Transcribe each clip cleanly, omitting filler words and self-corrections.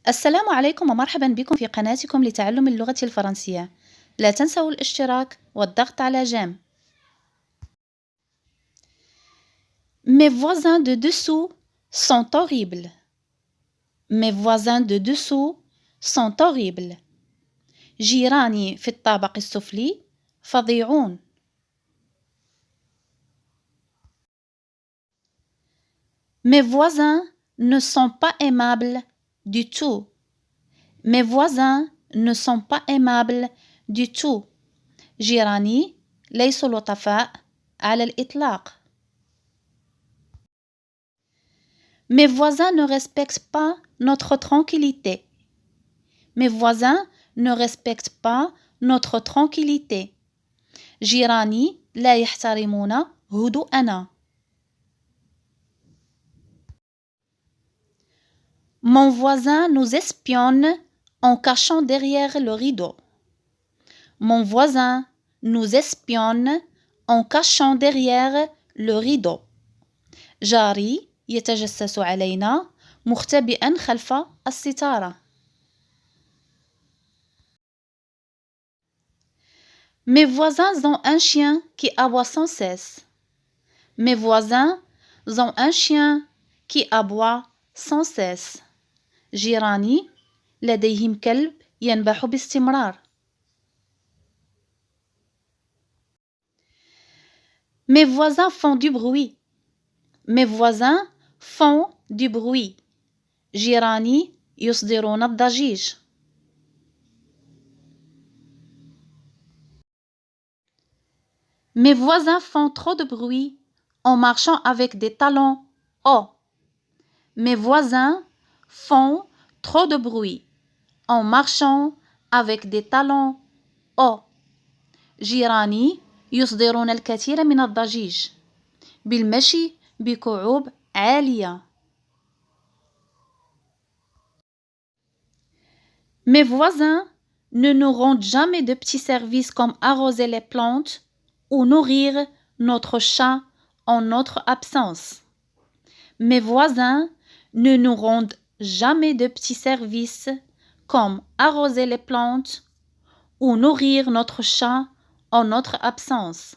السلام عليكم ومرحبا بكم في قناتكم لتعلم اللغة الفرنسية. لا تنسوا الاشتراك والضغط على جيم. Mes voisins de dessous sont horribles. Mes voisins de dessous sont horribles. جيراني في الطابق السفلي فظيعون. Mes voisins ne sont pas aimables du tout. Mes voisins ne sont pas aimables du tout. جيراني ليسوا لطفاء على الإطلاق. Mes voisins ne respectent pas notre tranquillité. Mes voisins ne respectent pas notre tranquillité. جيراني لا يحترمون هدوءنا. Mon voisin nous espionne en cachant derrière le rideau. Mon voisin nous espionne en cachant derrière le rideau. جاري يتجسس علينا مختبئا خلف الستارة. Mes voisins ont un chien qui aboie sans cesse. Mes voisins ont un chien qui aboie sans cesse. جيراني لديهم كلب ينبح باستمرار. Mes voisins font du bruit. Mes voisins font du bruit. جيراني يصدرون الضجيج. Mes voisins font trop de bruit en marchant avec des talons hauts. Mes voisins font trop de bruit en marchant avec des talons hauts. جيراني يصدرون الكثير من الضجيج بالمشي بكعوب عالية. Mes voisins ne nous rendent jamais de petits services comme arroser les plantes ou nourrir notre chat en notre absence. Mes voisins ne nous rendent jamais de petits services comme arroser les plantes ou nourrir notre chat en notre absence.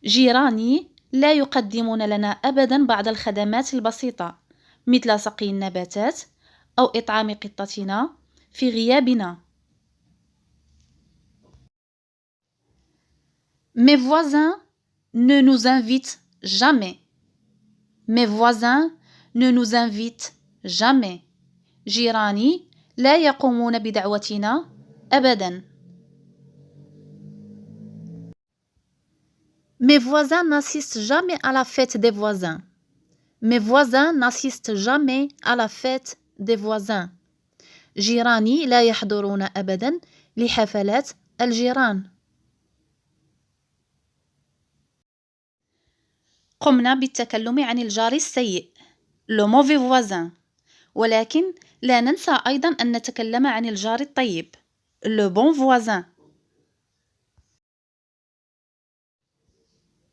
جيراني لا يقدمون لنا أبدا بعض الخدمات البسيطة مثل سقي النباتات أو إطعام قطتنا في غيابنا. Mes voisins ne nous invitent jamais. Mes voisins ne nous invitent jamais. جيراني لا يقومون بدعوتنا أبدا. Mes voisins n'assistent jamais à la fête des voisins. Mes voisins n'assistent jamais à la fête des voisins. جيراني لا يحضرون أبدا لحفلات الجيران. قمنا بالتكلم عن الجار السيء le mauvais voisin. ولكن لا ننسى أيضا أن نتكلم عن الجار الطيب le bon voisin.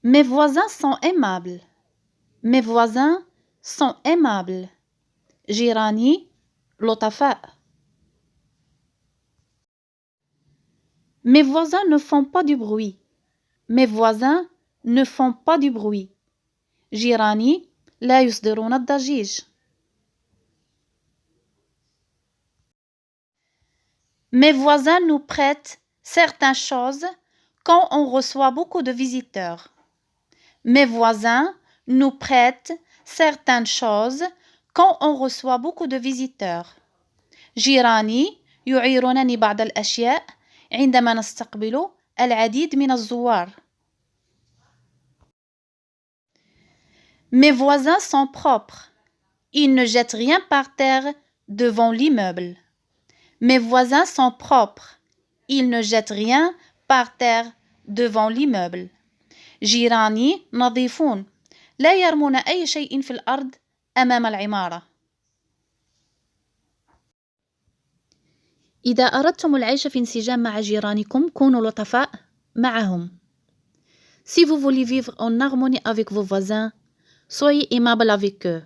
Mes voisins sont aimables. Mes voisins sont aimables. جيراني لطفاء. Mes voisins ne font pas du bruit. Mes voisins ne font pas du bruit. جيراني لا يصدرون الضجيج. Mes voisins nous prêtent certaines choses quand on reçoit beaucoup de visiteurs. Mes voisins nous prêtent certaines choses quand on reçoit beaucoup de visiteurs. جيراني يعيرونني بعض الأشياء عندما نستقبل العديد من الزوار. Mes voisins sont propres. Ils ne jettent rien par terre devant l'immeuble. Mes voisins sont propres. Ils ne jettent rien par terre devant l'immeuble. جيراني نظيفون. لا يرمون أي شيء في الأرض أمام العمارة. إذا أردتم العيش في انسجام مع جيرانكم كونوا لطفاء معهم. Si vous voulez vivre en harmonie avec vos voisins, soyez aimable avec eux.